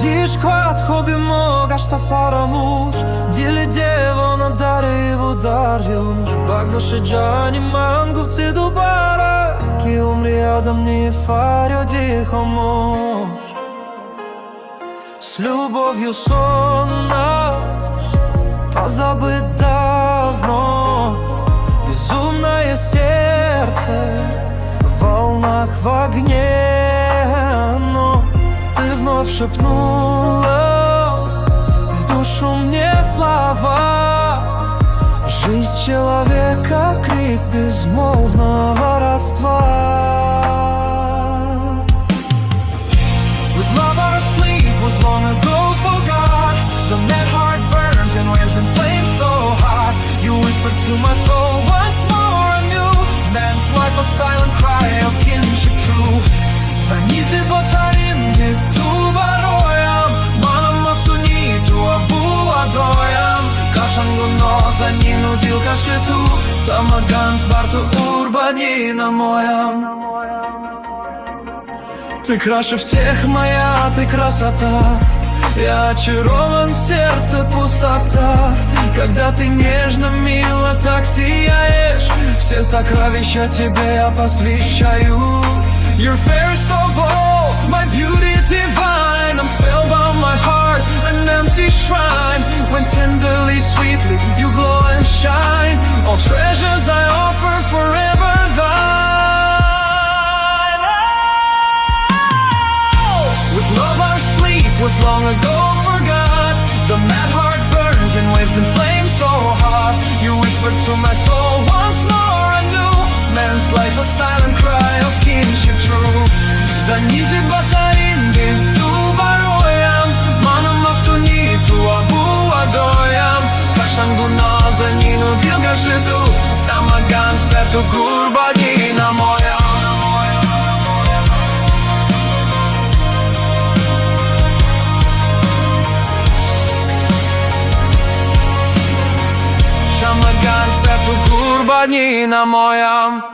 Zishkwat chobi mogash ta faramush Dili devona dare vo darjunsh Bagno shëgjani mangu vci dubara Ki umri adam një farjo dihomos С любовью сон наш позабыт давно Безумное сердце в волнах в огне Но ты вновь шепнула в душу мне слова Жизнь человека — крик безмолвного родства With love or sleep was long ago forgot The mad heart burns and waves and flames so hot You whispered to my soul once more anew Man's life a silent cry of kinship true Санизи ботаринги ту бароям Манам автуни ту абуадоям Кашангу ноза не нудил кашету Самаган с барту урбанина моям Ты краше всех моя, ты красота Я очарован, в сердце пустота Когда ты нежно, мило так сияешь Все сокровища тебе я посвящаю You're fairest of all, my beauty divine I'm spellbound, my heart, an empty shrine When tenderly, sweetly, you glow and shine All treasures I offer forever thine With love our sleep was long ago forgot The mad heart burns and waves and flames so hot You whispered to my soul once more anew Man's life a silent cry of kinship true Занизи батаринги ту бароям Манам автуни ту абуадоям Кашангу наза не нудил гашету Самаган сперту гурбанина моя Шамаган сперту гурбанина моя